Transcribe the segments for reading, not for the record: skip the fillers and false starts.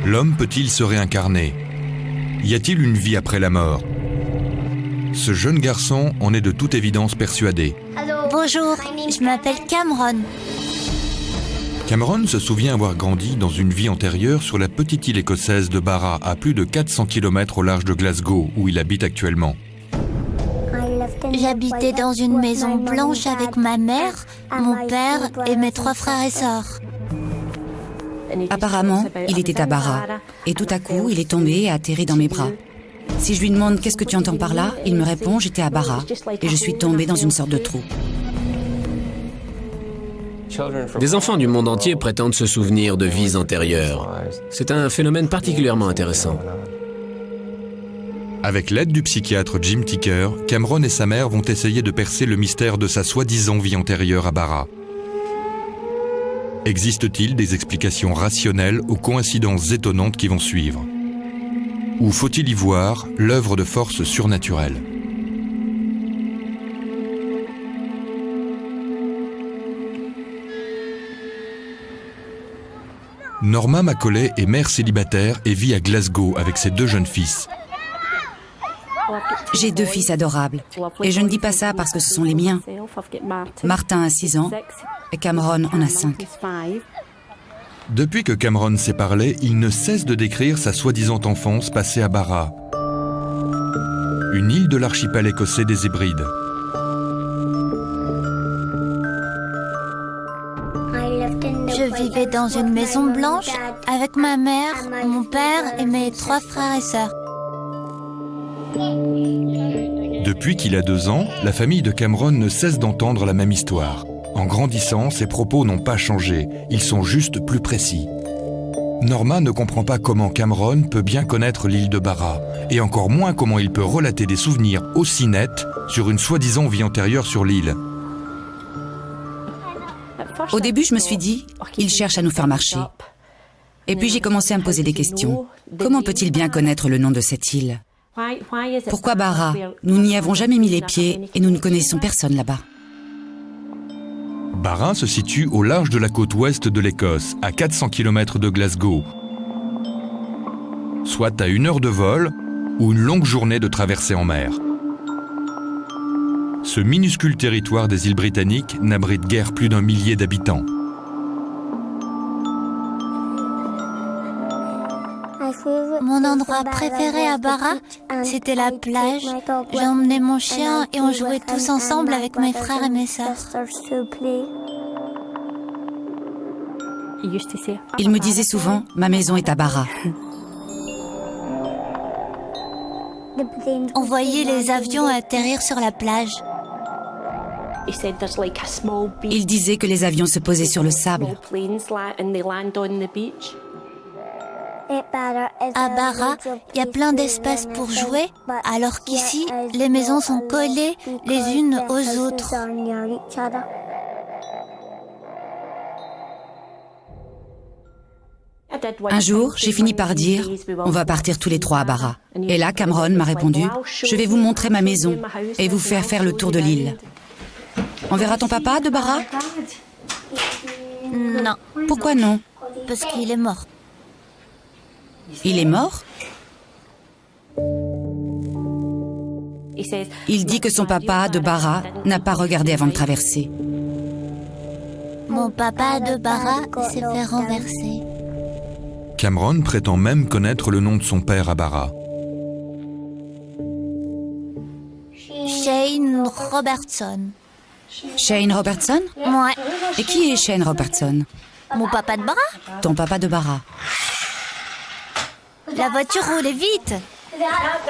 L'homme peut-il se réincarner? Y a-t-il une vie après la mort? Ce jeune garçon en est de toute évidence persuadé. Bonjour, je m'appelle Cameron. Cameron se souvient avoir grandi dans une vie antérieure sur la petite île écossaise de Barra, à plus de 400 km au large de Glasgow, où il habite actuellement. J'habitais dans une maison blanche avec ma mère, mon père et mes 3 frères et sœurs. Apparemment, il était à Barra. Et tout à coup, il est tombé et a atterri dans mes bras. Si je lui demande « Qu'est-ce que tu entends par là ?», il me répond « J'étais à Barra et je suis tombé dans une sorte de trou ». Des enfants du monde entier prétendent se souvenir de vies antérieures. C'est un phénomène particulièrement intéressant. Avec l'aide du psychiatre Jim Ticker, Cameron et sa mère vont essayer de percer le mystère de sa soi-disant vie antérieure à Barra. Existe-t-il des explications rationnelles aux coïncidences étonnantes qui vont suivre? Ou faut-il y voir l'œuvre de forces surnaturelles? Norma Macaulay est mère célibataire et vit à Glasgow avec ses 2 jeunes fils. J'ai 2 fils adorables. Et je ne dis pas ça parce que ce sont les miens. Martin a 6 ans et Cameron en a 5. Depuis que Cameron s'est parlé, il ne cesse de décrire sa soi-disant enfance passée à Barra, une île de l'archipel écossais des Hébrides. Je vivais dans une maison blanche avec ma mère, mon père et mes 3 frères et sœurs. Depuis qu'il a 2 ans, la famille de Cameron ne cesse d'entendre la même histoire. En grandissant, ses propos n'ont pas changé, ils sont juste plus précis. Norma ne comprend pas comment Cameron peut bien connaître l'île de Barra, et encore moins comment il peut relater des souvenirs aussi nets sur une soi-disant vie antérieure sur l'île. Au début, je me suis dit « Il cherche à nous faire marcher ». Et puis j'ai commencé à me poser des questions. Comment peut-il bien connaître le nom de cette île ? Pourquoi Barra? Nous n'y avons jamais mis les pieds et nous ne connaissons personne là-bas. Barra se situe au large de la côte ouest de l'Écosse, à 400 km de Glasgow, soit à 1 heure de vol ou une longue journée de traversée en mer. Ce minuscule territoire des îles britanniques n'abrite guère plus d'1 millier d'habitants. Mon endroit préféré à Barra, c'était la plage. J'emmenais mon chien et on jouait tous ensemble avec mes frères et mes sœurs. Il me disait souvent « Ma maison est à Barra ». On voyait les avions atterrir sur la plage. Il disait que les avions se posaient sur le sable. À Barra, il y a plein d'espace pour jouer, alors qu'ici, les maisons sont collées les unes aux autres. Un jour, j'ai fini par dire « On va partir tous les 3 à Barra ». Et là, Cameron m'a répondu « Je vais vous montrer ma maison et vous faire le tour de l'île. On verra ton papa de Barra ?» Non, Pourquoi non? parce qu'il est mort. Il est mort? Il dit que son papa de Barra n'a pas regardé avant de traverser. Mon papa de Barra s'est fait renverser. Cameron prétend même connaître le nom de son père à Barra. Shane Robertson. Shane Robertson? Ouais. Et qui est Shane Robertson? Mon papa de Barra? Ton papa de Barra. La voiture roulait vite.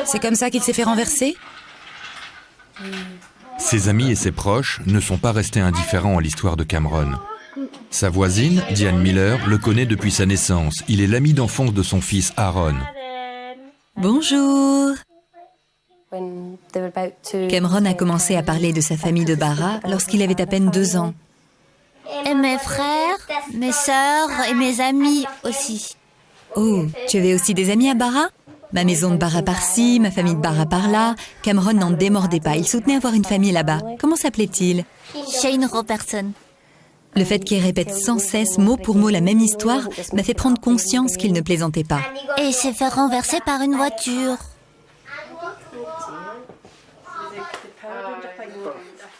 C'est comme ça qu'il s'est fait renverser? Ses amis et ses proches ne sont pas restés indifférents à l'histoire de Cameron. Sa voisine, Diane Miller, le connaît depuis sa naissance. Il est l'ami d'enfance de son fils Aaron. Bonjour. Cameron a commencé à parler de sa famille de Barra lorsqu'il avait à peine 2 ans. Et mes frères, mes sœurs et mes amis aussi. Oh, tu avais aussi des amis à Barra? Ma maison de Barra par-ci, ma famille de Barra par-là. Cameron n'en démordait pas, il soutenait avoir une famille là-bas. Comment s'appelait-il? Shane Robertson. Le fait qu'il répète sans cesse, mot pour mot, la même histoire m'a fait prendre conscience qu'il ne plaisantait pas. Et il s'est fait renverser par une voiture.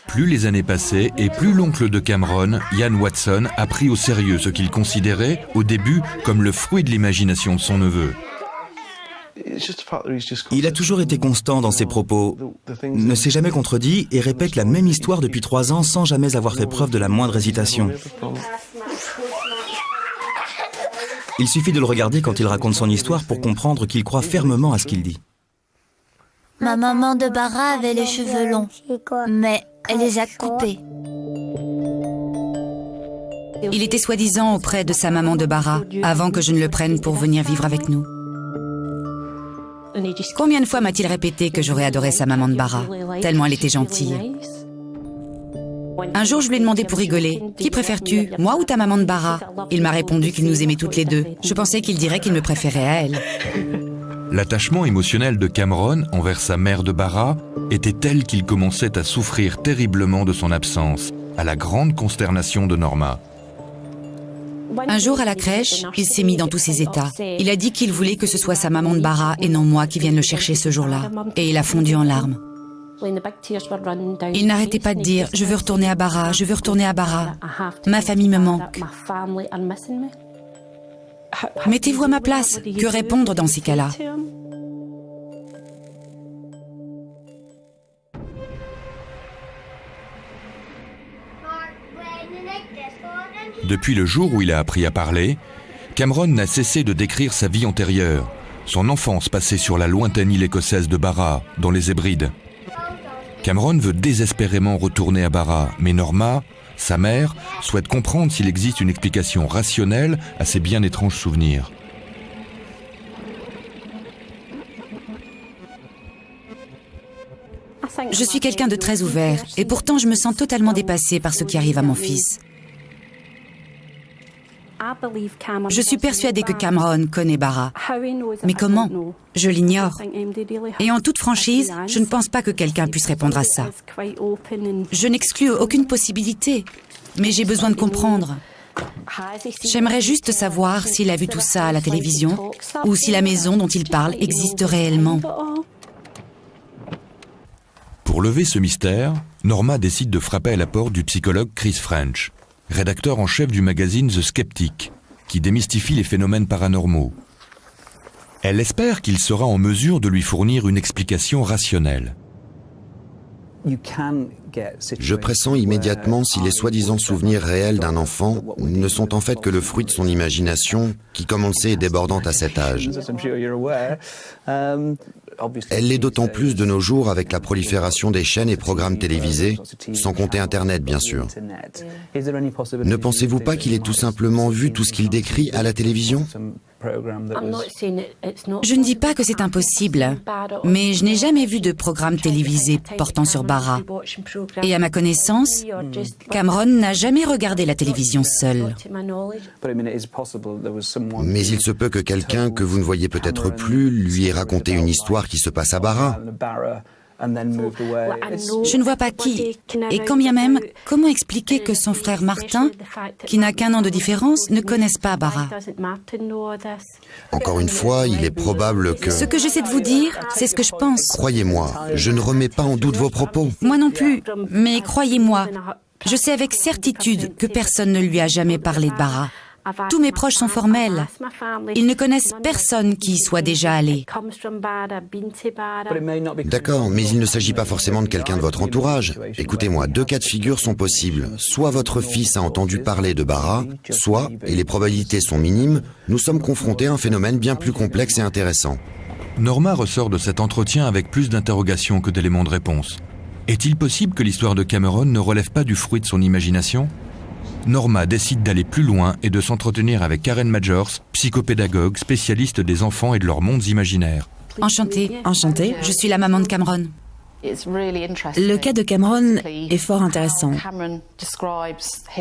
Plus les années passaient et plus l'oncle de Cameron, Ian Watson, a pris au sérieux ce qu'il considérait, au début, comme le fruit de l'imagination de son neveu. Il a toujours été constant dans ses propos, ne s'est jamais contredit et répète la même histoire depuis 3 ans sans jamais avoir fait preuve de la moindre hésitation. Il suffit de le regarder quand il raconte son histoire pour comprendre qu'il croit fermement à ce qu'il dit. Ma maman de Bara avait les cheveux longs, mais elle les a coupés. Il était soi-disant auprès de sa maman de Bara avant que je ne le prenne pour venir vivre avec nous. Combien de fois m'a-t-il répété que j'aurais adoré sa maman de Bara, tellement elle était gentille. Un jour, je lui ai demandé pour rigoler, « Qui préfères-tu, moi ou ta maman de Bara ?» Il m'a répondu qu'il nous aimait toutes les deux. Je pensais qu'il dirait qu'il me préférait à elle. L'attachement émotionnel de Cameron envers sa mère de Bara était tel qu'il commençait à souffrir terriblement de son absence, à la grande consternation de Norma. Un jour à la crèche, il s'est mis dans tous ses états. Il a dit qu'il voulait que ce soit sa maman de Bara et non moi qui vienne le chercher ce jour-là. Et il a fondu en larmes. Il n'arrêtait pas de dire « Je veux retourner à Bara, je veux retourner à Bara. Ma famille me manque. » Mettez-vous à ma place. Que répondre dans ces cas-là? Depuis le jour où il a appris à parler, Cameron n'a cessé de décrire sa vie antérieure, son enfance passée sur la lointaine île écossaise de Bara, dans les Hébrides. Cameron veut désespérément retourner à Bara, mais Norma, sa mère, souhaite comprendre s'il existe une explication rationnelle à ces bien étranges souvenirs. Je suis quelqu'un de très ouvert, et pourtant je me sens totalement dépassée par ce qui arrive à mon fils. Je suis persuadée que Cameron connaît Bara. Mais comment? Je l'ignore. Et en toute franchise, je ne pense pas que quelqu'un puisse répondre à ça. Je n'exclus aucune possibilité, mais j'ai besoin de comprendre. J'aimerais juste savoir s'il a vu tout ça à la télévision, ou si la maison dont il parle existe réellement. Pour lever ce mystère, Norma décide de frapper à la porte du psychologue Chris French, rédacteur en chef du magazine The Skeptic, qui démystifie les phénomènes paranormaux. Elle espère qu'il sera en mesure de lui fournir une explication rationnelle. Je pressens immédiatement si les soi-disant souvenirs réels d'un enfant ne sont en fait que le fruit de son imagination, qui, comme on le sait, est débordante à cet âge. Elle l'est d'autant plus de nos jours avec la prolifération des chaînes et programmes télévisés, sans compter Internet, bien sûr. Ne pensez-vous pas qu'il ait tout simplement vu tout ce qu'il décrit à la télévision ? Je ne dis pas que c'est impossible, mais je n'ai jamais vu de programme télévisé portant sur Bara. Et à ma connaissance, Cameron n'a jamais regardé la télévision seul. Mais il se peut que quelqu'un que vous ne voyez peut-être plus lui ait raconté une histoire qui se passe à Bara. Je ne vois pas qui. Et quand bien même, comment expliquer que son frère Martin, qui n'a qu'un an de différence, ne connaisse pas Bara? Encore une fois, il est probable que... Ce que j'essaie de vous dire, c'est ce que je pense. Croyez-moi, je ne remets pas en doute vos propos. Moi non plus, mais croyez-moi, je sais avec certitude que personne ne lui a jamais parlé de Bara. Tous mes proches sont formels. Ils ne connaissent personne qui y soit déjà allé. D'accord, mais il ne s'agit pas forcément de quelqu'un de votre entourage. Écoutez-moi, 2 cas de figure sont possibles. Soit votre fils a entendu parler de Bara, soit, et les probabilités sont minimes, nous sommes confrontés à un phénomène bien plus complexe et intéressant. Norma ressort de cet entretien avec plus d'interrogations que d'éléments de réponse. Est-il possible que l'histoire de Cameron ne relève pas du fruit de son imagination ? Norma décide d'aller plus loin et de s'entretenir avec Karen Majors, psychopédagogue, spécialiste des enfants et de leurs mondes imaginaires. Enchantée. Enchantée. Je suis la maman de Cameron. Le cas de Cameron est fort intéressant.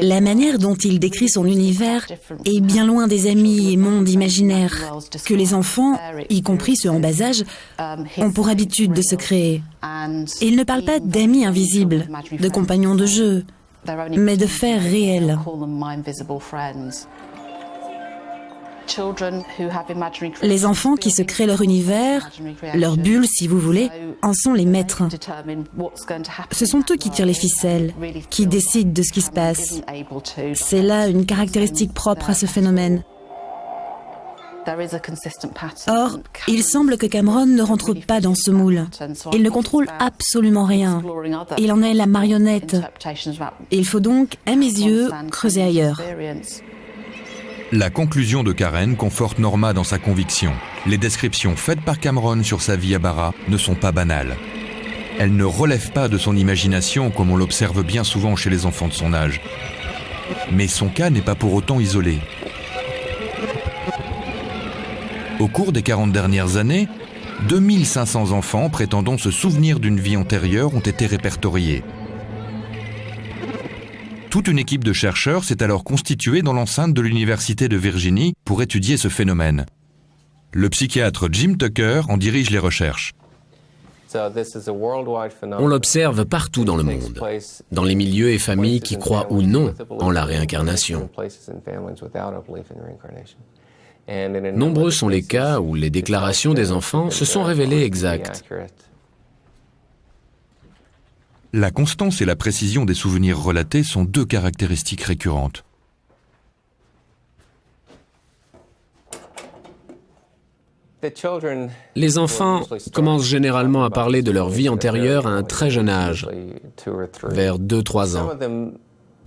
La manière dont il décrit son univers est bien loin des amis et mondes imaginaires que les enfants, y compris ceux en bas âge, ont pour habitude de se créer. Et il ne parle pas d'amis invisibles, de compagnons de jeu, mais de faits réels. Les enfants qui se créent leur univers, leur bulle si vous voulez, en sont les maîtres. Ce sont eux qui tirent les ficelles, qui décident de ce qui se passe. C'est là une caractéristique propre à ce phénomène. Or, il semble que Cameron ne rentre pas dans ce moule. Il ne contrôle absolument rien. Il en est la marionnette. Il faut donc, à mes yeux, creuser ailleurs. La conclusion de Karen conforte Norma dans sa conviction. Les descriptions faites par Cameron sur sa vie à Barra ne sont pas banales. Elles ne relèvent pas de son imagination comme on l'observe bien souvent chez les enfants de son âge. Mais son cas n'est pas pour autant isolé. Au cours des 40 dernières années, 2500 enfants prétendant se souvenir d'une vie antérieure ont été répertoriés. Toute une équipe de chercheurs s'est alors constituée dans l'enceinte de l'Université de Virginie pour étudier ce phénomène. Le psychiatre Jim Tucker en dirige les recherches. On l'observe partout dans le monde, dans les milieux et familles qui croient ou non en la réincarnation. Nombreux sont les cas où les déclarations des enfants se sont révélées exactes. La constance et la précision des souvenirs relatés sont deux caractéristiques récurrentes. Les enfants commencent généralement à parler de leur vie antérieure à un très jeune âge, vers 2-3 ans.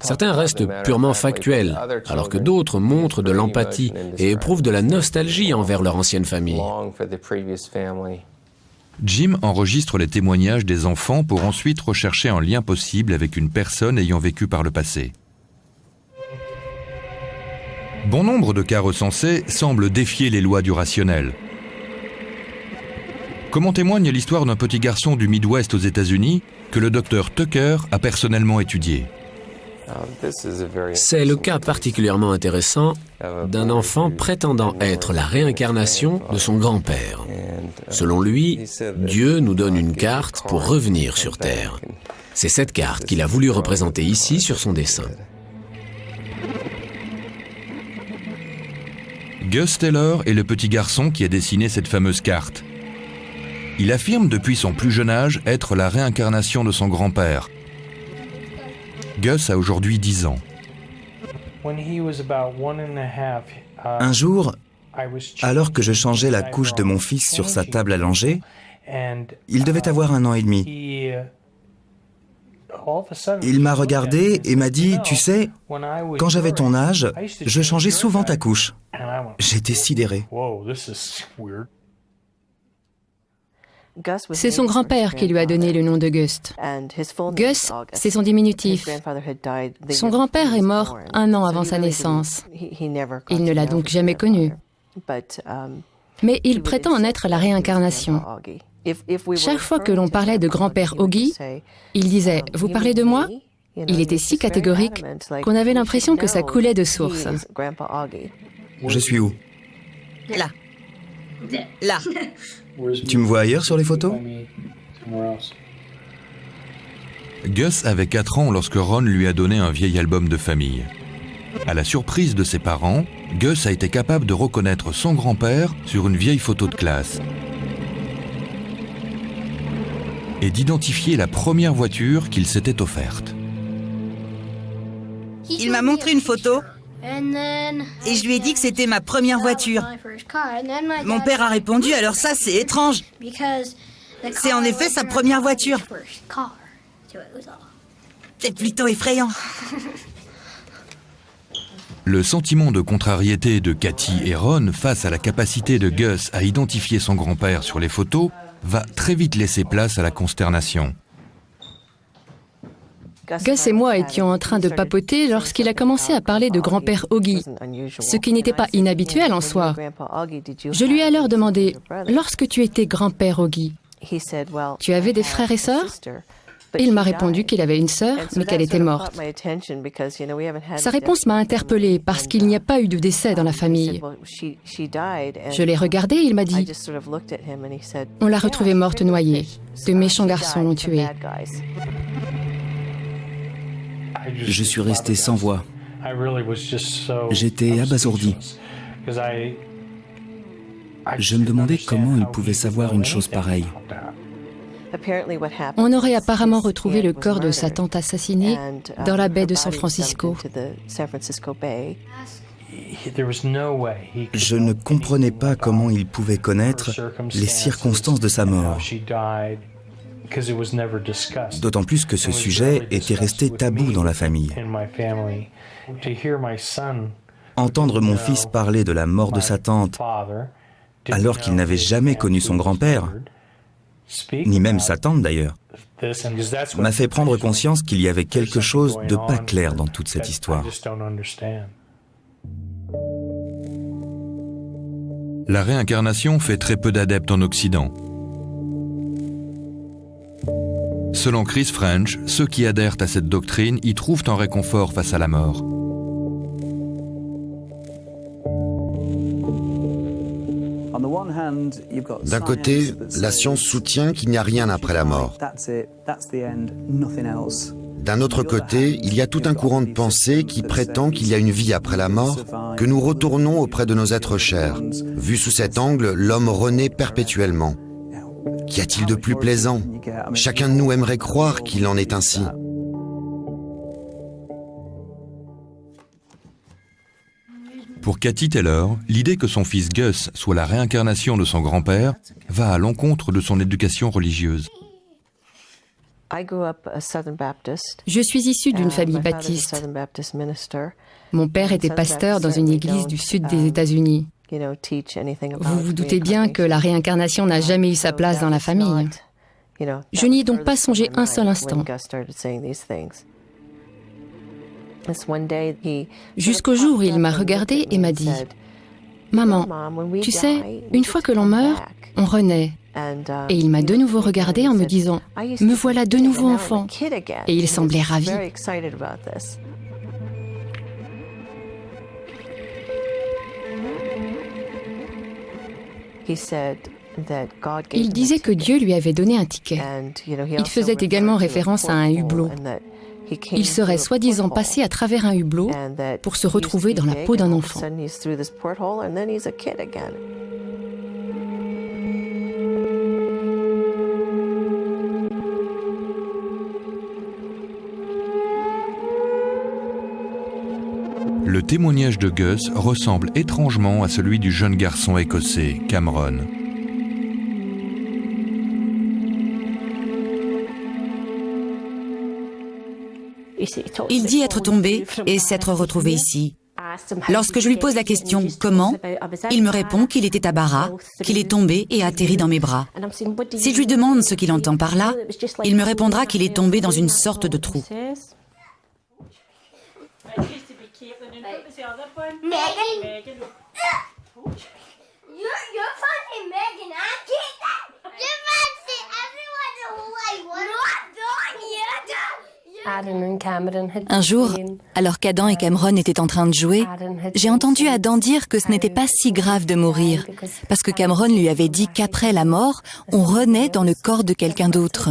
Certains restent purement factuels, alors que d'autres montrent de l'empathie et éprouvent de la nostalgie envers leur ancienne famille. Jim enregistre les témoignages des enfants pour ensuite rechercher un lien possible avec une personne ayant vécu par le passé. Bon nombre de cas recensés semblent défier les lois du rationnel. Comme en témoigne l'histoire d'un petit garçon du Midwest aux États-Unis que le docteur Tucker a personnellement étudié. C'est le cas particulièrement intéressant d'un enfant prétendant être la réincarnation de son grand-père. Selon lui, Dieu nous donne une carte pour revenir sur Terre. C'est cette carte qu'il a voulu représenter ici sur son dessin. Gus Taylor est le petit garçon qui a dessiné cette fameuse carte. Il affirme depuis son plus jeune âge être la réincarnation de son grand-père. Gus a aujourd'hui 10 ans. Un jour, alors que je changeais la couche de mon fils sur sa table allongée, il devait avoir 1 an et demi. Il m'a regardé et m'a dit « Tu sais, quand j'avais ton âge, je changeais souvent ta couche. » J'étais sidéré. C'est son grand-père qui lui a donné le nom de Gust. Gus, c'est son diminutif. Son grand-père est mort 1 an avant sa naissance. Il ne l'a donc jamais connu. Mais il prétend en être la réincarnation. Chaque fois que l'on parlait de grand-père Augie, il disait « Vous parlez de moi ?» Il était si catégorique qu'on avait l'impression que ça coulait de source. Je suis où? Là. Là. Tu me vois ailleurs sur les photos? Gus avait 4 ans lorsque Ron lui a donné un vieil album de famille. À la surprise de ses parents, Gus a été capable de reconnaître son grand-père sur une vieille photo de classe et d'identifier la première voiture qu'il s'était offerte. Il m'a montré une photo et je lui ai dit que c'était ma première voiture. Mon père a répondu, alors ça c'est étrange. C'est en effet sa première voiture. C'est plutôt effrayant. Le sentiment de contrariété de Cathy et Ron face à la capacité de Gus à identifier son grand-père sur les photos va très vite laisser place à la consternation. Gus et moi étions en train de papoter lorsqu'il a commencé à parler de grand-père Augie, ce qui n'était pas inhabituel en soi. Je lui ai alors demandé, lorsque tu étais grand-père Augie, tu avais des frères et sœurs? Il m'a répondu qu'il avait une sœur, mais qu'elle était morte. Sa réponse m'a interpellée parce qu'il n'y a pas eu de décès dans la famille. Je l'ai regardé et il m'a dit « On l'a retrouvée morte noyée. De méchants garçons l'ont tuée. » Je suis resté sans voix. J'étais abasourdi. Je me demandais comment il pouvait savoir une chose pareille. On aurait apparemment retrouvé le corps de sa tante assassinée dans la baie de San Francisco. Je ne comprenais pas comment il pouvait connaître les circonstances de sa mort. D'autant plus que ce sujet était resté tabou dans la famille. Entendre mon fils parler de la mort de sa tante alors qu'il n'avait jamais connu son grand-père, ni même sa tante d'ailleurs, m'a fait prendre conscience qu'il y avait quelque chose de pas clair dans toute cette histoire. La réincarnation fait très peu d'adeptes en Occident. Selon Chris French, ceux qui adhèrent à cette doctrine y trouvent un réconfort face à la mort. D'un côté, la science soutient qu'il n'y a rien après la mort. D'un autre côté, il y a tout un courant de pensée qui prétend qu'il y a une vie après la mort, que nous retournons auprès de nos êtres chers. Vu sous cet angle, l'homme renaît perpétuellement. Qu'y a-t-il de plus plaisant? Chacun de nous aimerait croire qu'il en est ainsi. Pour Cathy Taylor, l'idée que son fils Gus soit la réincarnation de son grand-père va à l'encontre de son éducation religieuse. Je suis issue d'une famille baptiste. Mon père était pasteur dans une église du sud des États-Unis. Vous vous doutez bien que la réincarnation n'a jamais eu sa place dans la famille. Je n'y ai donc pas songé un seul instant. Jusqu'au jour où il m'a regardé et m'a dit « Maman, tu sais, une fois que l'on meurt, on renaît. » Et il m'a de nouveau regardé en me disant « Me voilà de nouveau enfant. » Et il semblait ravi. Il disait que Dieu lui avait donné un ticket. Il faisait également référence à un hublot. Il serait soi-disant passé à travers un hublot pour se retrouver dans la peau d'un enfant. Le témoignage de Gus ressemble étrangement à celui du jeune garçon écossais, Cameron. Il dit être tombé et s'être retrouvé ici. Lorsque je lui pose la question « Comment ?», il me répond qu'il était à Barra, qu'il est tombé et atterri dans mes bras. Si je lui demande ce qu'il entend par là, il me répondra qu'il est tombé dans une sorte de trou. Un jour, alors qu'Adam et Cameron étaient en train de jouer, j'ai entendu Adam dire que ce n'était pas si grave de mourir, parce que Cameron lui avait dit qu'après la mort, on renaît dans le corps de quelqu'un d'autre.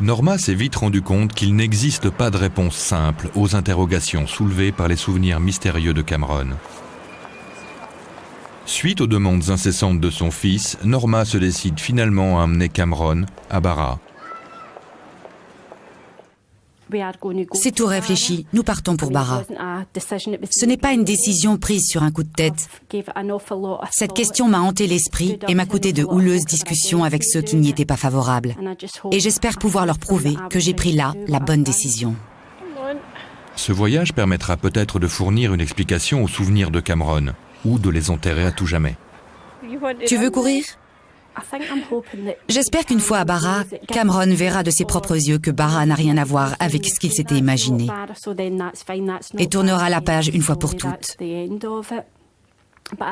Norma s'est vite rendu compte qu'il n'existe pas de réponse simple aux interrogations soulevées par les souvenirs mystérieux de Cameron. Suite aux demandes incessantes de son fils, Norma se décide finalement à amener Cameron à Barra. C'est tout réfléchi, nous partons pour Barra. Ce n'est pas une décision prise sur un coup de tête. Cette question m'a hanté l'esprit et m'a coûté de houleuses discussions avec ceux qui n'y étaient pas favorables. Et j'espère pouvoir leur prouver que j'ai pris là la bonne décision. Ce voyage permettra peut-être de fournir une explication aux souvenirs de Cameron, ou de les enterrer à tout jamais. Tu veux courir ? J'espère qu'une fois à Barra, Cameron verra de ses propres yeux que Barra n'a rien à voir avec ce qu'il s'était imaginé et tournera la page une fois pour toutes.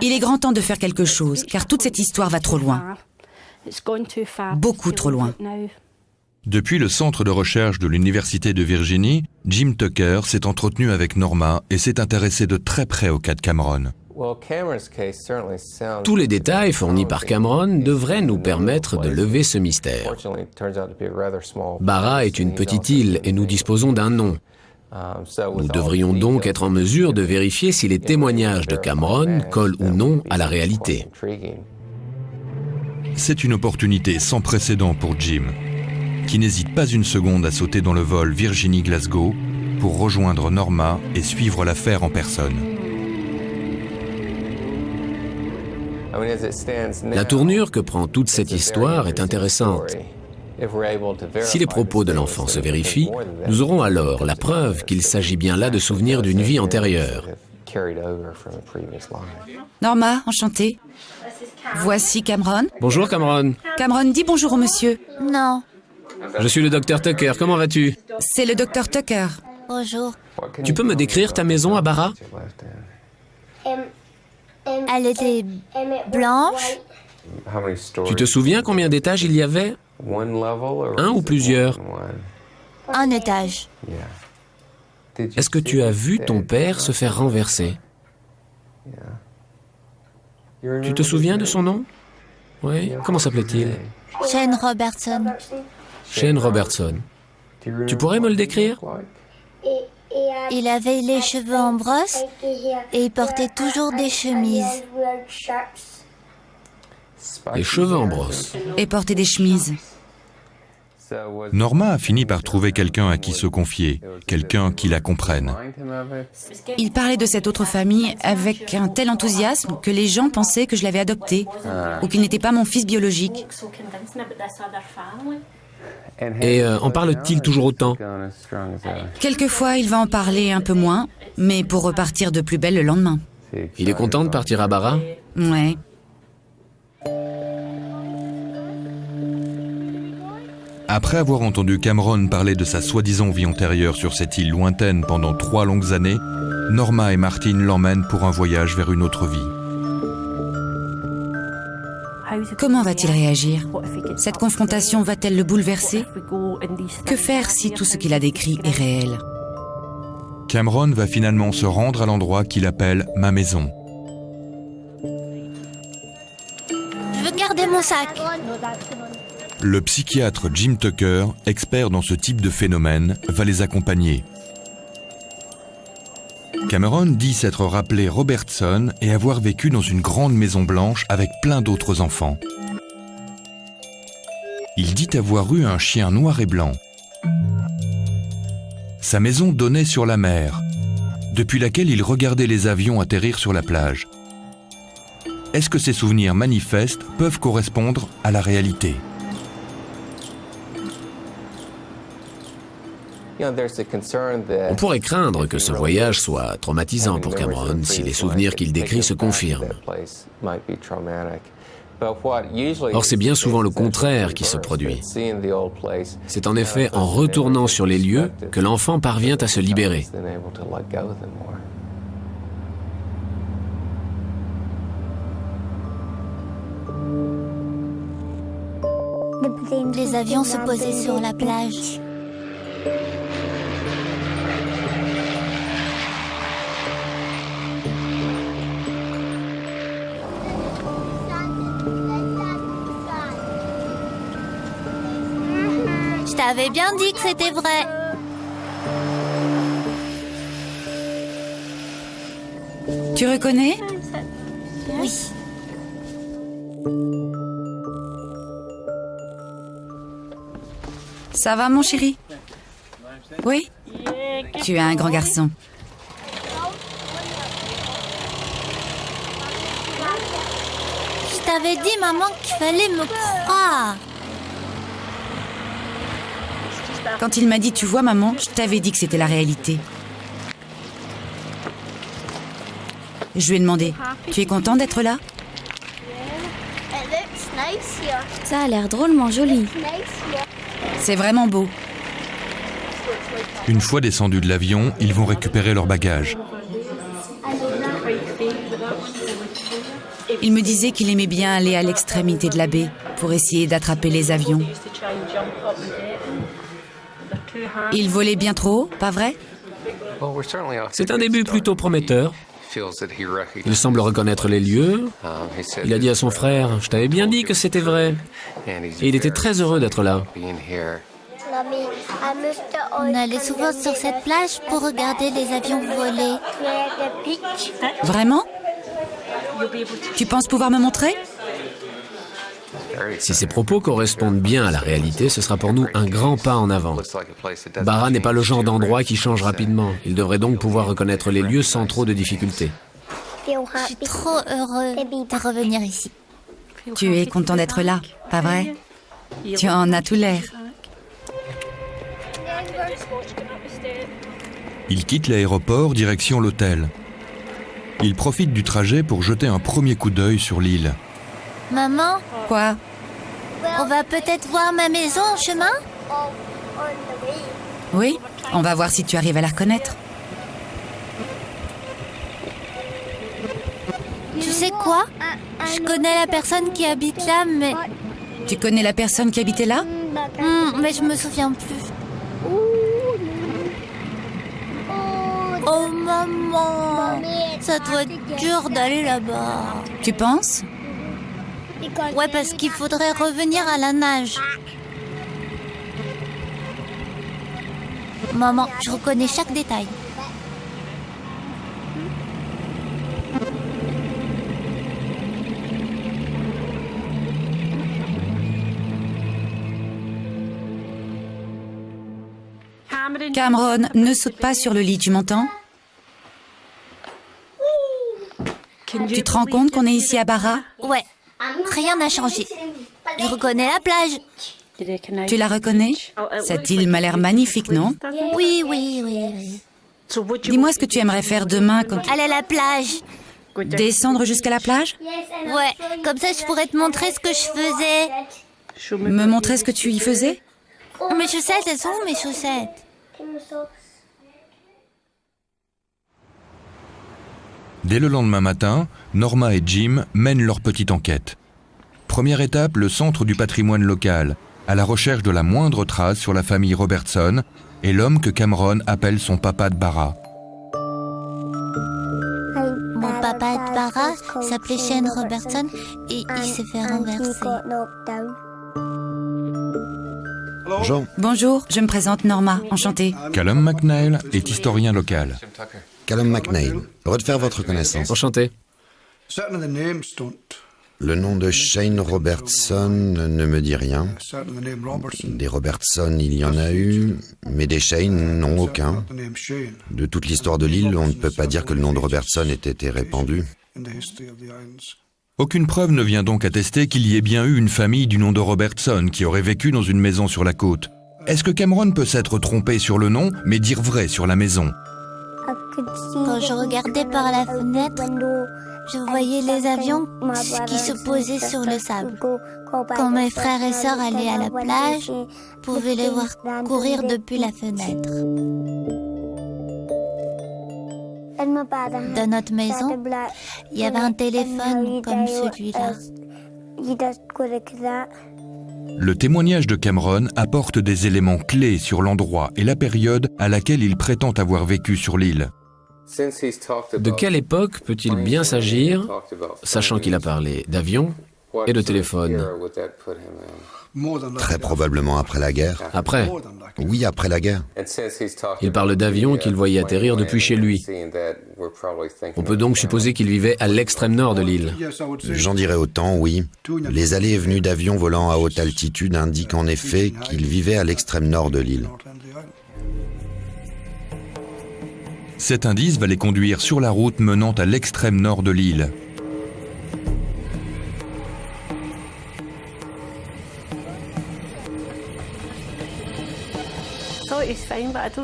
Il est grand temps de faire quelque chose, car toute cette histoire va trop loin. Beaucoup trop loin. Depuis le centre de recherche de l'Université de Virginie, Jim Tucker s'est entretenu avec Norma et s'est intéressé de très près au cas de Cameron. Tous les détails fournis par Cameron devraient nous permettre de lever ce mystère. Barra est une petite île et nous disposons d'un nom. Nous devrions donc être en mesure de vérifier si les témoignages de Cameron collent ou non à la réalité. C'est une opportunité sans précédent pour Jim, qui n'hésite pas une seconde à sauter dans le vol Virginie-Glasgow pour rejoindre Norma et suivre l'affaire en personne. La tournure que prend toute cette histoire est intéressante. Si les propos de l'enfant se vérifient, nous aurons alors la preuve qu'il s'agit bien là de souvenirs d'une vie antérieure. Norma, enchantée. Voici Cameron. Bonjour Cameron. Cameron, dis bonjour au monsieur. Non. Je suis le docteur Tucker, comment vas-tu? C'est le docteur Tucker. Bonjour. Tu peux me décrire ta maison à Barra? Elle était blanche. Tu te souviens combien d'étages il y avait? Un ou plusieurs? Un étage. Est-ce que tu as vu ton père se faire renverser? Tu te souviens de son nom? Oui, comment s'appelait-il? Shane Robertson. Shane Robertson. Tu pourrais me le décrire? Il avait les cheveux en brosse et il portait toujours des chemises. Les cheveux en brosse. Et portait des chemises. Norma a fini par trouver quelqu'un à qui se confier, quelqu'un qui la comprenne. Il parlait de cette autre famille avec un tel enthousiasme que les gens pensaient que je l'avais adopté ou qu'il n'était pas mon fils biologique. Et en parle-t-il toujours autant? Quelquefois, il va en parler un peu moins, mais pour repartir de plus belle le lendemain. Il est content de partir à Barra? Ouais. Après avoir entendu Cameron parler de sa soi-disant vie antérieure sur cette île lointaine pendant 3 longues années, Norma et Martin l'emmènent pour un voyage vers une autre vie. Comment va-t-il réagir? Cette confrontation va-t-elle le bouleverser? Que faire si tout ce qu'il a décrit est réel? Cameron va finalement se rendre à l'endroit qu'il appelle « ma maison ». Je veux garder mon sac. Le psychiatre Jim Tucker, expert dans ce type de phénomène, va les accompagner. Cameron dit s'être rappelé Robertson et avoir vécu dans une grande maison blanche avec plein d'autres enfants. Il dit avoir eu un chien noir et blanc. Sa maison donnait sur la mer, depuis laquelle il regardait les avions atterrir sur la plage. Est-ce que ces souvenirs manifestes peuvent correspondre à la réalité ? On pourrait craindre que ce voyage soit traumatisant pour Cameron si les souvenirs qu'il décrit se confirment. Or, c'est bien souvent le contraire qui se produit. C'est en effet en retournant sur les lieux que l'enfant parvient à se libérer. Les avions se posaient sur la plage. Je t'avais bien dit que c'était vrai. Tu reconnais? Oui. Ça va, mon chéri? Oui? Tu es un grand garçon. Je t'avais dit, maman, qu'il fallait me croire. Quand il m'a dit « Tu vois, maman », je t'avais dit que c'était la réalité. Je lui ai demandé « Tu es content d'être là ?» Ça a l'air drôlement joli. C'est vraiment beau. Une fois descendus de l'avion, ils vont récupérer leurs bagages. Il me disait qu'il aimait bien aller à l'extrémité de la baie pour essayer d'attraper les avions. Il volait bien trop haut, pas vrai? C'est un début plutôt prometteur. Il semble reconnaître les lieux. Il a dit à son frère, « Je t'avais bien dit que c'était vrai. » Et il était très heureux d'être là. On allait souvent sur cette plage pour regarder les avions voler. Vraiment? Tu penses pouvoir me montrer? Si ces propos correspondent bien à la réalité, ce sera pour nous un grand pas en avant. Barra n'est pas le genre d'endroit qui change rapidement. Il devrait donc pouvoir reconnaître les lieux sans trop de difficultés. Je suis trop heureux de revenir ici. Tu es content d'être là, pas vrai? Tu en as tout l'air. Il quitte l'aéroport direction l'hôtel. Il profite du trajet pour jeter un premier coup d'œil sur l'île. Maman, Quoi? on va peut-être voir ma maison en chemin? Oui? On va voir si tu arrives à la reconnaître. Tu sais quoi? Je connais la personne qui habite là, mais... Tu connais la personne qui habitait là? mais je me souviens plus. Oh maman, ça doit être dur d'aller là-bas. Tu penses? Ouais, parce qu'il faudrait revenir à la nage. Maman, je reconnais chaque détail. Cameron, ne saute pas sur le lit, tu m'entends? Tu te rends compte qu'on est ici à Barra? Ouais, rien n'a changé. Je reconnais la plage. Tu la reconnais? Cette île m'a l'air magnifique, non? Oui. Dis-moi ce que tu aimerais faire demain quand tu... Aller à la plage. Descendre jusqu'à la plage? Ouais, comme ça je pourrais te montrer ce que je faisais. Me montrer ce que tu y faisais? Mes chaussettes, elles sont où mes chaussettes? Dès le lendemain matin, Norma et Jim mènent leur petite enquête. Première étape, le centre du patrimoine local, à la recherche de la moindre trace sur la famille Robertson et l'homme que Cameron appelle son papa de Barra. Mon papa de Barra s'appelait Shane Robertson et il s'est fait renverser. Bonjour. Bonjour, je me présente Norma, enchantée. Callum McNeil est historien local. Callum McNeil. Heureux de faire votre connaissance. Enchanté. Le nom de Shane Robertson ne me dit rien. Des Robertson, il y en a eu, mais des Shane, non aucun. De toute l'histoire de l'île, on ne peut pas dire que le nom de Robertson ait été répandu. Aucune preuve ne vient donc attester qu'il y ait bien eu une famille du nom de Robertson qui aurait vécu dans une maison sur la côte. Est-ce que Cameron peut s'être trompé sur le nom, mais dire vrai sur la maison? Quand je regardais par la fenêtre, je voyais les avions qui se posaient sur le sable. Quand mes frères et sœurs allaient à la plage, je pouvais les voir courir depuis la fenêtre. Dans notre maison, il y avait un téléphone comme celui-là. Le témoignage de Cameron apporte des éléments clés sur l'endroit et la période à laquelle il prétend avoir vécu sur l'île. De quelle époque peut-il bien s'agir, sachant qu'il a parlé d'avion et de téléphone? Très probablement après la guerre. Après? Oui, après la guerre. Il parle d'avions qu'il voyait atterrir depuis chez lui. On peut donc supposer qu'il vivait à l'extrême nord de l'île. J'en dirais autant, oui. Les allées et venues d'avions volant à haute altitude indiquent en effet qu'il vivait à l'extrême nord de l'île. Cet indice va les conduire sur la route menant à l'extrême nord de l'île.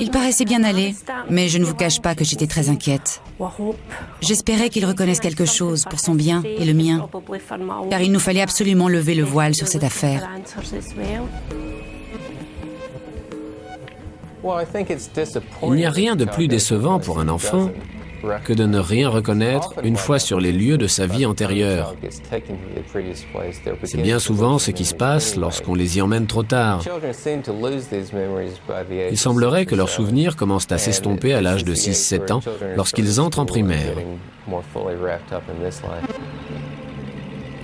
Il paraissait bien aller, mais je ne vous cache pas que j'étais très inquiète. J'espérais qu'il reconnaisse quelque chose pour son bien et le mien, car il nous fallait absolument lever le voile sur cette affaire. Il n'y a rien de plus décevant pour un enfant que de ne rien reconnaître une fois sur les lieux de sa vie antérieure. C'est bien souvent ce qui se passe lorsqu'on les y emmène trop tard. Il semblerait que leurs souvenirs commencent à s'estomper à l'âge de 6-7 ans lorsqu'ils entrent en primaire.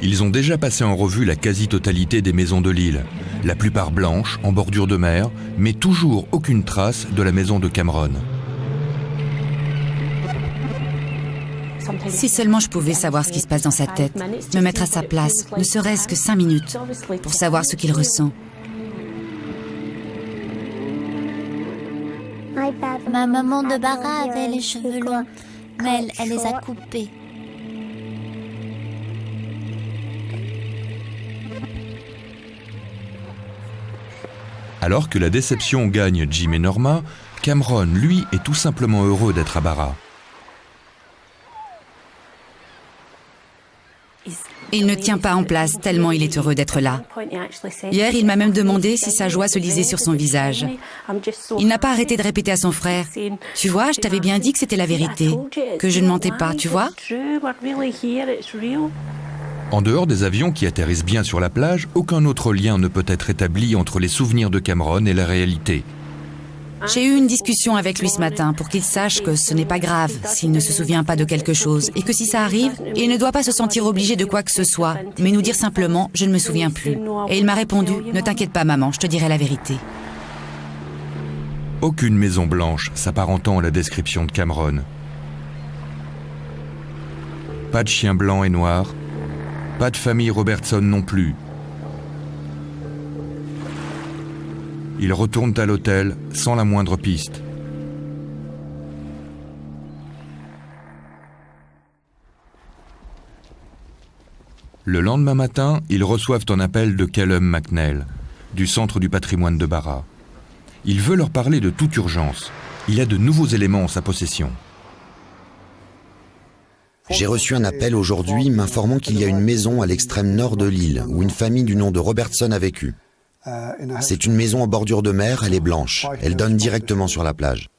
Ils ont déjà passé en revue la quasi-totalité des maisons de l'île, la plupart blanches, en bordure de mer, mais toujours aucune trace de la maison de Cameron. Si seulement je pouvais savoir ce qui se passe dans sa tête, me mettre à sa place, ne serait-ce que 5 minutes, pour savoir ce qu'il ressent. Ma maman de Bara avait les cheveux longs, mais elle les a coupés. Alors que la déception gagne Jim et Norma, Cameron, lui, est tout simplement heureux d'être à Bara. Il ne tient pas en place tellement il est heureux d'être là. Hier, il m'a même demandé si sa joie se lisait sur son visage. Il n'a pas arrêté de répéter à son frère, « Tu vois, je t'avais bien dit que c'était la vérité, que je ne mentais pas, tu vois ?» En dehors des avions qui atterrissent bien sur la plage, aucun autre lien ne peut être établi entre les souvenirs de Cameron et la réalité. J'ai eu une discussion avec lui ce matin pour qu'il sache que ce n'est pas grave s'il ne se souvient pas de quelque chose et que si ça arrive, il ne doit pas se sentir obligé de quoi que ce soit, mais nous dire simplement « je ne me souviens plus ». Et il m'a répondu « ne t'inquiète pas maman, je te dirai la vérité ». Aucune maison blanche s'apparentant à la description de Cameron. Pas de chien blanc et noir, pas de famille Robertson non plus. Ils retournent à l'hôtel sans la moindre piste. Le lendemain matin, ils reçoivent un appel de Callum McNeil, du Centre du patrimoine de Bara. Il veut leur parler de toute urgence. Il a de nouveaux éléments en sa possession. J'ai reçu un appel aujourd'hui m'informant qu'il y a une maison à l'extrême nord de l'île où une famille du nom de Robertson a vécu. C'est une maison en bordure de mer, elle est blanche. Elle donne directement sur la plage.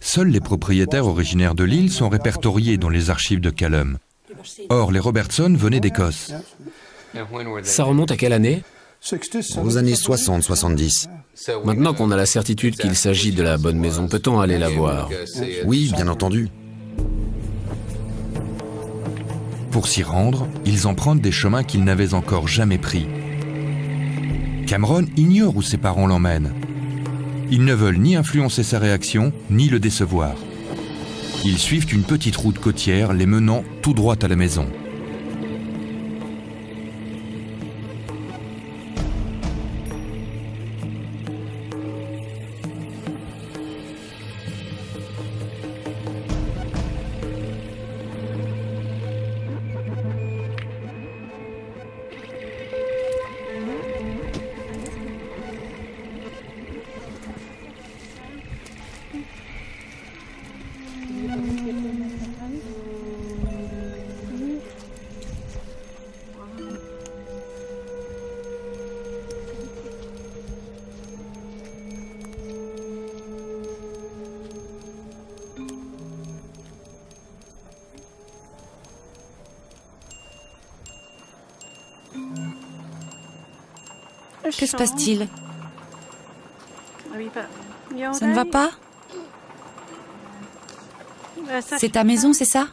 Seuls les propriétaires originaires de l'île sont répertoriés dans les archives de Callum. Or, les Robertson venaient d'Écosse. Ça remonte à quelle année? Aux années 60-70. Maintenant qu'on a la certitude qu'il s'agit de la bonne maison, peut-on aller la voir? Oui, bien entendu. Pour s'y rendre, ils empruntent des chemins qu'ils n'avaient encore jamais pris. Cameron ignore où ses parents l'emmènent. Ils ne veulent ni influencer sa réaction, ni le décevoir. Ils suivent une petite route côtière les menant tout droit à la maison. Que se passe-t-il? Ça ne va pas? C'est ta maison, c'est ça?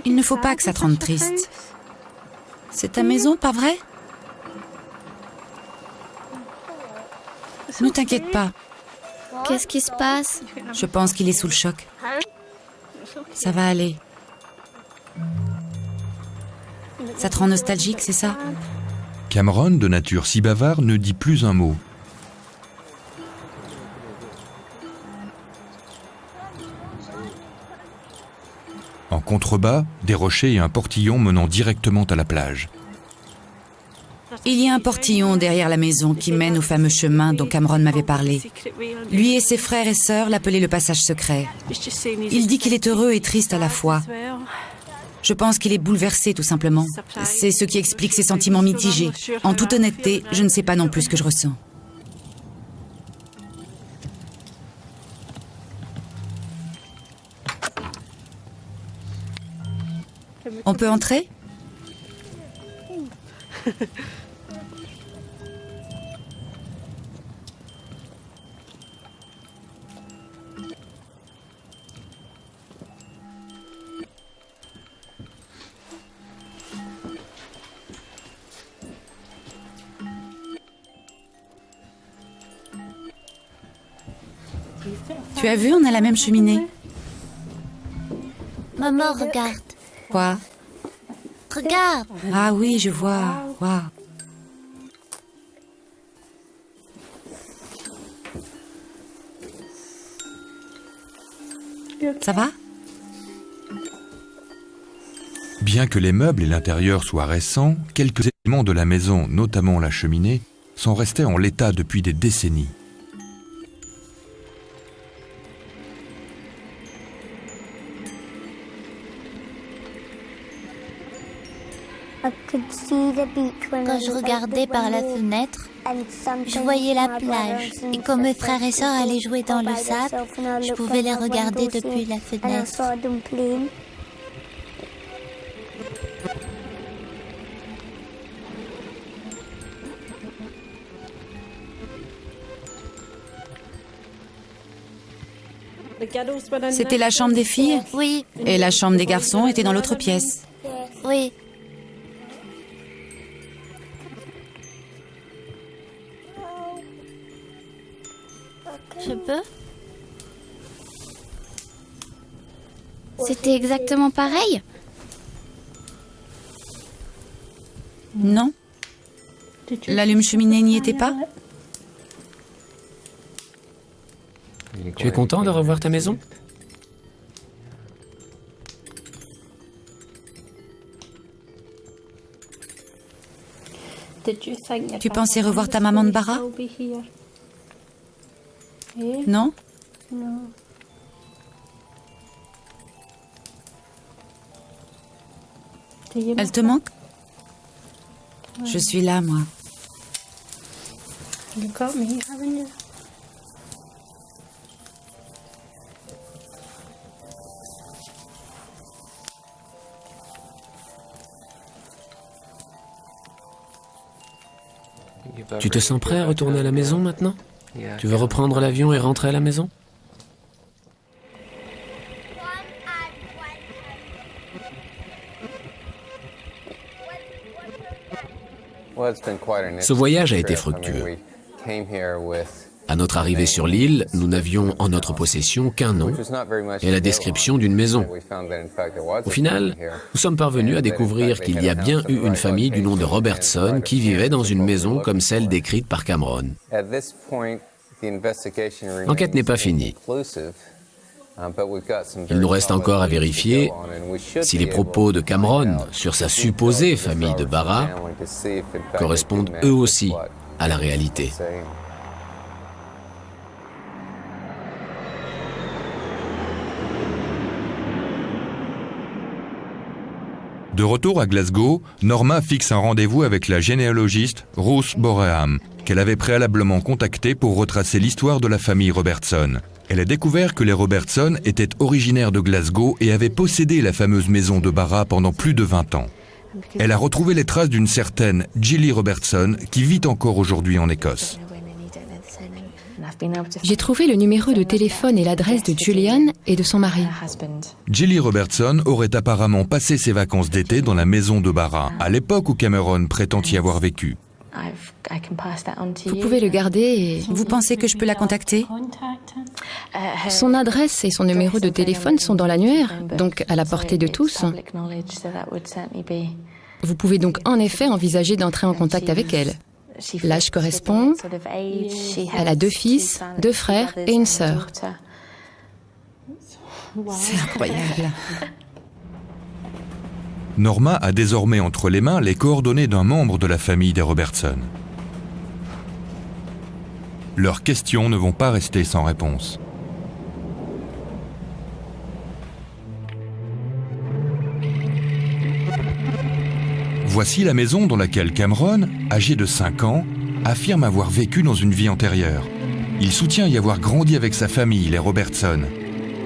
Il ne faut pas que ça te rende triste. C'est ta maison, pas vrai? Ne t'inquiète pas. Qu'est-ce qui se passe? Je pense qu'il est sous le choc. Ça va aller. Ça te rend nostalgique, c'est ça? Cameron, de nature si bavard, ne dit plus un mot. En contrebas, des rochers et un portillon menant directement à la plage. Il y a un portillon derrière la maison qui mène au fameux chemin dont Cameron m'avait parlé. Lui et ses frères et sœurs l'appelaient le passage secret. Il dit qu'il est heureux et triste à la fois. Je pense qu'il est bouleversé, tout simplement. C'est ce qui explique ses sentiments mitigés. En toute honnêteté, je ne sais pas non plus ce que je ressens. On peut entrer? Tu as vu, on a la même cheminée. Maman, regarde. Quoi? Regarde. Ah oui, je vois. Waouh. Ça va? Bien que les meubles et l'intérieur soient récents, quelques éléments de la maison, notamment la cheminée, sont restés en l'état depuis des décennies. Quand je regardais par la fenêtre, je voyais la plage. Et quand mes frères et sœurs allaient jouer dans le sable, je pouvais les regarder depuis la fenêtre. C'était la chambre des filles? Oui. Et la chambre des garçons était dans l'autre pièce? Oui. Je peux? C'était exactement pareil? Non. L'allume-cheminée n'y était pas? Tu es content de revoir ta maison? Tu pensais revoir ta maman de Bara? Non? Elle te manque? Je suis là, moi. Tu te sens prêt à retourner à la maison maintenant? Tu veux reprendre l'avion et rentrer à la maison? Ce voyage a été fructueux. À notre arrivée sur l'île, nous n'avions en notre possession qu'un nom et la description d'une maison. Au final, nous sommes parvenus à découvrir qu'il y a bien eu une famille du nom de Robertson qui vivait dans une maison comme celle décrite par Cameron. L'enquête n'est pas finie. Il nous reste encore à vérifier si les propos de Cameron sur sa supposée famille de Bara correspondent eux aussi à la réalité. De retour à Glasgow, Norma fixe un rendez-vous avec la généalogiste Ruth Boreham, qu'elle avait préalablement contactée pour retracer l'histoire de la famille Robertson. Elle a découvert que les Robertson étaient originaires de Glasgow et avaient possédé la fameuse maison de Bara pendant plus de 20 ans. Elle a retrouvé les traces d'une certaine Gilly Robertson qui vit encore aujourd'hui en Écosse. J'ai trouvé le numéro de téléphone et l'adresse de Julian et de son mari. Gilly Robertson aurait apparemment passé ses vacances d'été dans la maison de Bara, à l'époque où Cameron prétend y avoir vécu. Vous pouvez le garder et... Vous pensez que je peux la contacter? Son adresse et son numéro de téléphone sont dans l'annuaire, donc à la portée de tous. Vous pouvez donc en effet envisager d'entrer en contact avec elle. L'âge correspond. Elle a 2 fils, 2 frères et une sœur. C'est incroyable. Norma a désormais entre les mains les coordonnées d'un membre de la famille des Robertson. Leurs questions ne vont pas rester sans réponse. Voici la maison dans laquelle Cameron, âgé de 5 ans, affirme avoir vécu dans une vie antérieure. Il soutient y avoir grandi avec sa famille, les Robertson.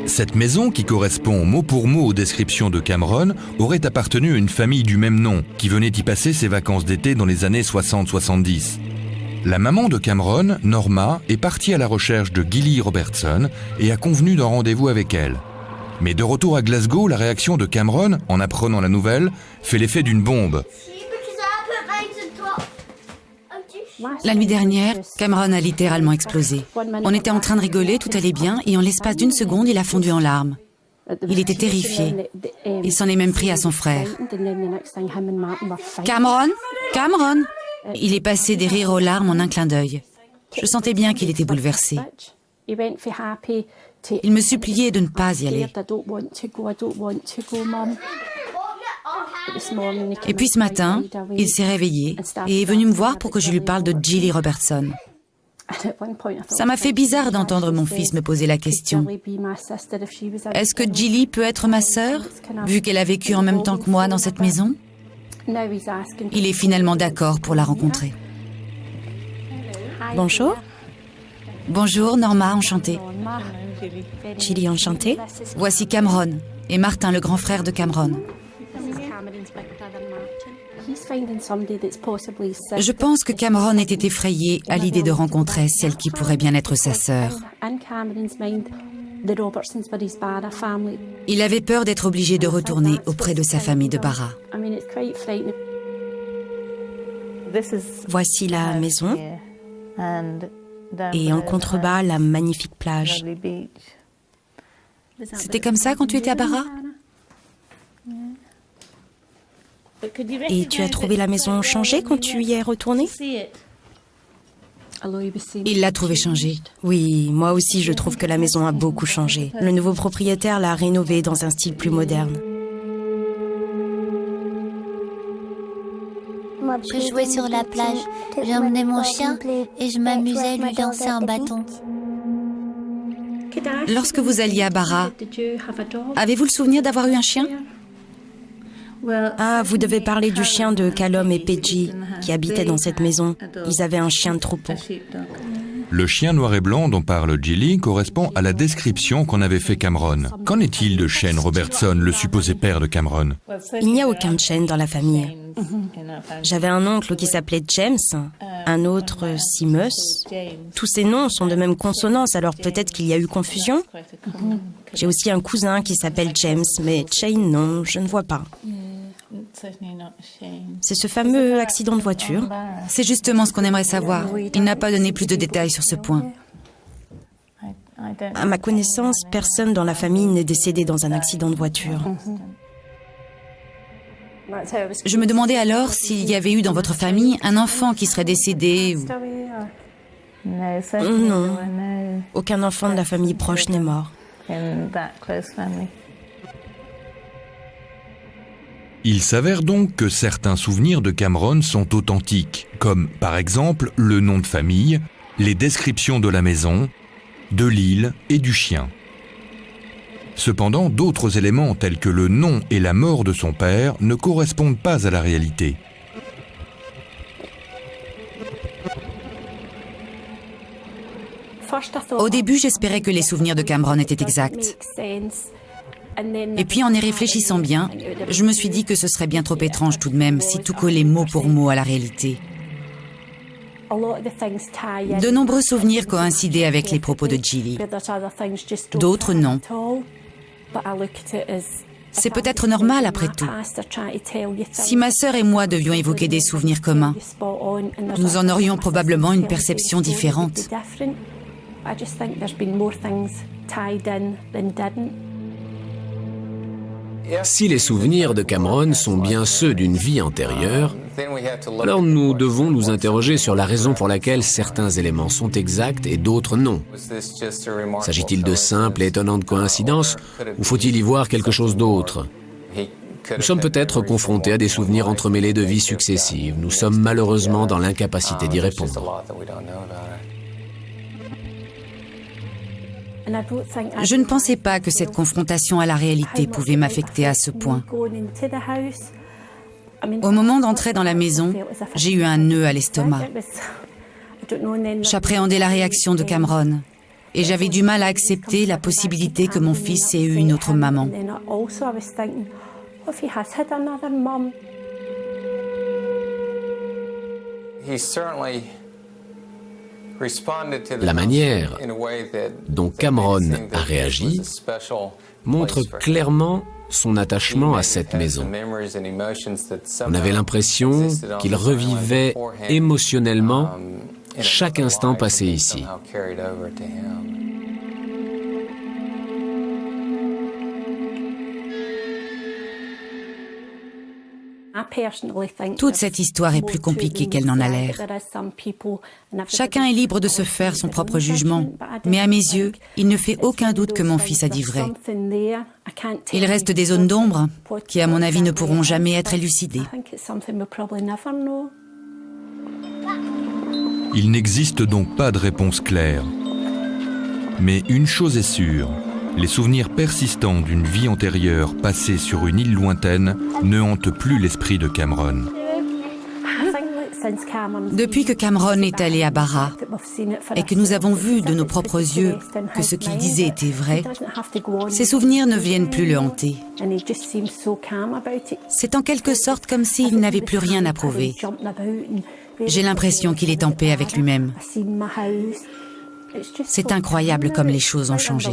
Cette maison, qui correspond mot pour mot aux descriptions de Cameron, aurait appartenu à une famille du même nom, qui venait y passer ses vacances d'été dans les années 60-70. La maman de Cameron, Norma, est partie à la recherche de Gilly Robertson et a convenu d'un rendez-vous avec elle. Mais de retour à Glasgow, la réaction de Cameron, en apprenant la nouvelle, fait l'effet d'une bombe. La nuit dernière, Cameron a littéralement explosé. On était en train de rigoler, tout allait bien, et en l'espace d'une seconde, il a fondu en larmes. Il était terrifié. Il s'en est même pris à son frère. Cameron, Cameron! Il est passé des rires aux larmes en un clin d'œil. Je sentais bien qu'il était bouleversé. Il me suppliait de ne pas y aller. Et puis ce matin, il s'est réveillé et est venu me voir pour que je lui parle de Gilly Robertson. Ça m'a fait bizarre d'entendre mon fils me poser la question. Est-ce que Gilly peut être ma sœur, vu qu'elle a vécu en même temps que moi dans cette maison? Il est finalement d'accord pour la rencontrer. Bonjour. Bonjour, Norma, enchantée. Gilly, enchantée. Voici Cameron et Martin, le grand frère de Cameron. Je pense que Cameron était effrayé à l'idée de rencontrer celle qui pourrait bien être sa sœur. Il avait peur d'être obligé de retourner auprès de sa famille de Barra. Voici la maison. Et en contrebas, la magnifique plage. C'était comme ça quand tu étais à Barra? Et tu as trouvé la maison changée quand tu y es retourné? Il l'a trouvée changée. Oui, moi aussi je trouve que la maison a beaucoup changé. Le nouveau propriétaire l'a rénovée dans un style plus moderne. Je jouais sur la plage, j'emmenais mon chien et je m'amusais à lui lancer un bâton. Lorsque vous alliez à Barra, avez-vous le souvenir d'avoir eu un chien? Ah, vous devez parler du chien de Callum et Peggy qui habitaient dans cette maison. Ils avaient un chien de troupeau. Le chien noir et blanc dont parle Gilly correspond à la description qu'en avait fait Cameron. Qu'en est-il de Shane Robertson, le supposé père de Cameron? Il n'y a aucun Shane dans la famille. J'avais un oncle qui s'appelait James, un autre Seamus. Tous ces noms sont de même consonance, alors peut-être qu'il y a eu confusion. J'ai aussi un cousin qui s'appelle James, mais Shane, non, je ne vois pas. C'est ce fameux accident de voiture. C'est justement ce qu'on aimerait savoir. Il n'a pas donné plus de détails sur ce point. À ma connaissance, personne dans la famille n'est décédé dans un accident de voiture. Je me demandais alors s'il y avait eu dans votre famille un enfant qui serait décédé ou... Non, aucun enfant de la famille proche n'est mort. Il s'avère donc que certains souvenirs de Cameron sont authentiques, comme par exemple le nom de famille, les descriptions de la maison, de l'île et du chien. Cependant, d'autres éléments tels que le nom et la mort de son père ne correspondent pas à la réalité. Au début, j'espérais que les souvenirs de Cameron étaient exacts. Et puis, en y réfléchissant bien, je me suis dit que ce serait bien trop étrange tout de même si tout collait mot pour mot à la réalité. De nombreux souvenirs coïncidaient avec les propos de Gilly. D'autres non. C'est peut-être normal après tout. Si ma sœur et moi devions évoquer des souvenirs communs, nous en aurions probablement une perception différente. Si les souvenirs de Cameron sont bien ceux d'une vie antérieure, alors nous devons nous interroger sur la raison pour laquelle certains éléments sont exacts et d'autres non. S'agit-il de simples et étonnantes coïncidences ou faut-il y voir quelque chose d'autre? Nous sommes peut-être confrontés à des souvenirs entremêlés de vies successives. Nous sommes malheureusement dans l'incapacité d'y répondre. Je ne pensais pas que cette confrontation à la réalité pouvait m'affecter à ce point. Au moment d'entrer dans la maison, j'ai eu un nœud à l'estomac. J'appréhendais la réaction de Cameron. Et j'avais du mal à accepter la possibilité que mon fils ait eu une autre maman. La manière dont Cameron a réagi montre clairement son attachement à cette maison. On avait l'impression qu'il revivait émotionnellement chaque instant passé ici. Toute cette histoire est plus compliquée qu'elle n'en a l'air. Chacun est libre de se faire son propre jugement, mais à mes yeux, il ne fait aucun doute que mon fils a dit vrai. Il reste des zones d'ombre qui, à mon avis, ne pourront jamais être élucidées. Il n'existe donc pas de réponse claire. Mais une chose est sûre, les souvenirs persistants d'une vie antérieure passée sur une île lointaine ne hantent plus l'esprit de Cameron. Depuis que Cameron est allé à Barra et que nous avons vu de nos propres yeux que ce qu'il disait était vrai, ses souvenirs ne viennent plus le hanter. C'est en quelque sorte comme s'il n'avait plus rien à prouver. J'ai l'impression qu'il est en paix avec lui-même. C'est incroyable comme les choses ont changé.